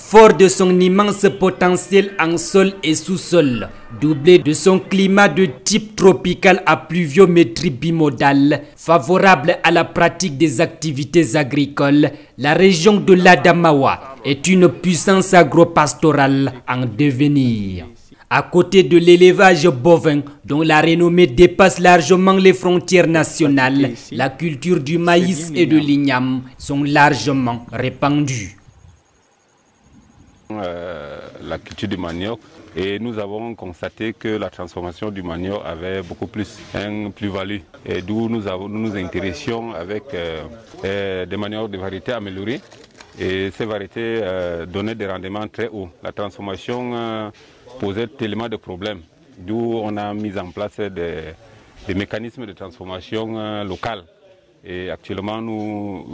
Fort de son immense potentiel en sol et sous-sol, doublé de son climat de type tropical à pluviométrie bimodale, favorable à la pratique des activités agricoles, la région de l'Adamawa est une puissance agropastorale en devenir. À côté de l'élevage bovin, dont la renommée dépasse largement les frontières nationales, la culture du maïs et de l'igname sont largement répandues. La culture du manioc, et nous avons constaté que la transformation du manioc avait beaucoup plus une plus-value, et d'où nous nous intéressions avec des maniocs de variétés améliorées, et ces variétés donnaient des rendements très hauts. La transformation posait tellement de problèmes, d'où on a mis en place des mécanismes de transformation locales. Et actuellement, nous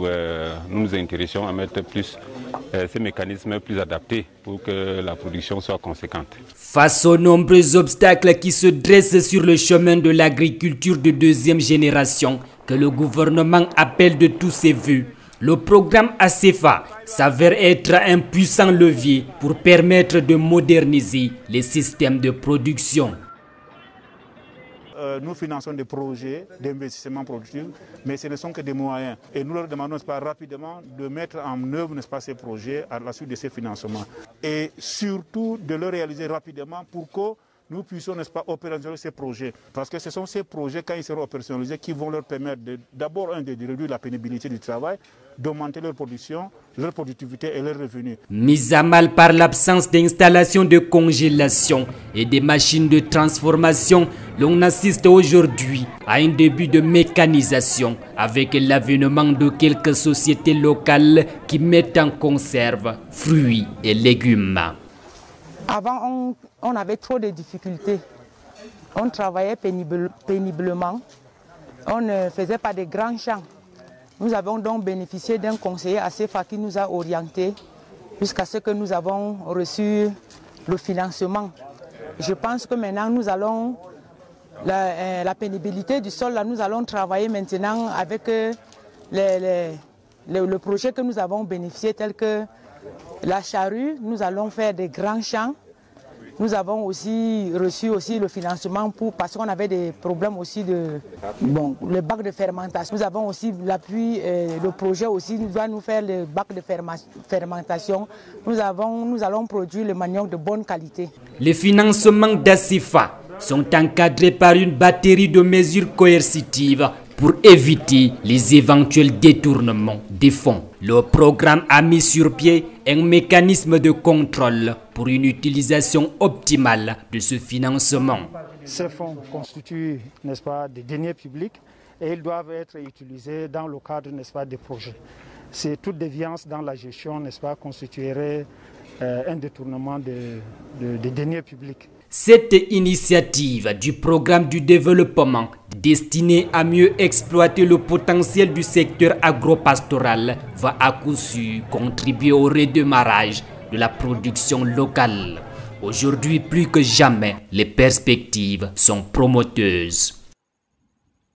nous intéressons à mettre plus ces mécanismes plus adaptés pour que la production soit conséquente. Face aux nombreux obstacles qui se dressent sur le chemin de l'agriculture de deuxième génération, que le gouvernement appelle de tous ses vœux, le programme ACEFA s'avère être un puissant levier pour permettre de moderniser les systèmes de production. Nous finançons des projets d'investissement productif, mais ce ne sont que des moyens. Et nous leur demandons rapidement de mettre en œuvre ces projets à la suite de ces financements. Et surtout de le réaliser rapidement pour que nous puissions opérationnaliser ces projets. Parce que ce sont ces projets, quand ils seront opérationnalisés, qui vont leur permettre d'abord de réduire la pénibilité du travail, d'augmenter leur production, leur productivité et leurs revenus. Mise à mal par l'absence d'installation de congélation et des machines de transformation, l'on assiste aujourd'hui à un début de mécanisation avec l'avènement de quelques sociétés locales qui mettent en conserve fruits et légumes. Avant, on avait trop de difficultés. On travaillait péniblement. On ne faisait pas de grands champs. Nous avons donc bénéficié d'un conseiller ACEFA qui nous a orientés jusqu'à ce que nous avons reçu le financement. Je pense que maintenant, nous allons, la pénibilité du sol, là, nous allons travailler maintenant avec le projet que nous avons bénéficié, tel que la charrue. Nous allons faire des grands champs. Nous avons aussi reçu le financement parce qu'on avait des problèmes aussi le bac de fermentation. Nous avons aussi l'appui, le projet aussi doit nous faire le bac de fermentation. Nous allons produire le manioc de bonne qualité. Les financements d'ACEFA sont encadrés par une batterie de mesures coercitives pour éviter les éventuels détournements des fonds. Le programme a mis sur pied un mécanisme de contrôle pour une utilisation optimale de ce financement. Ces fonds constituent, n'est-ce pas, des deniers publics et ils doivent être utilisés dans le cadre, n'est-ce pas, des projets. C'est toute déviance dans la gestion, n'est-ce pas, constituerait un détournement des deniers publics. Cette initiative du programme du développement destinée à mieux exploiter le potentiel du secteur agropastoral va à coup sûr contribuer au redémarrage de la production locale. Aujourd'hui, plus que jamais, les perspectives sont prometteuses.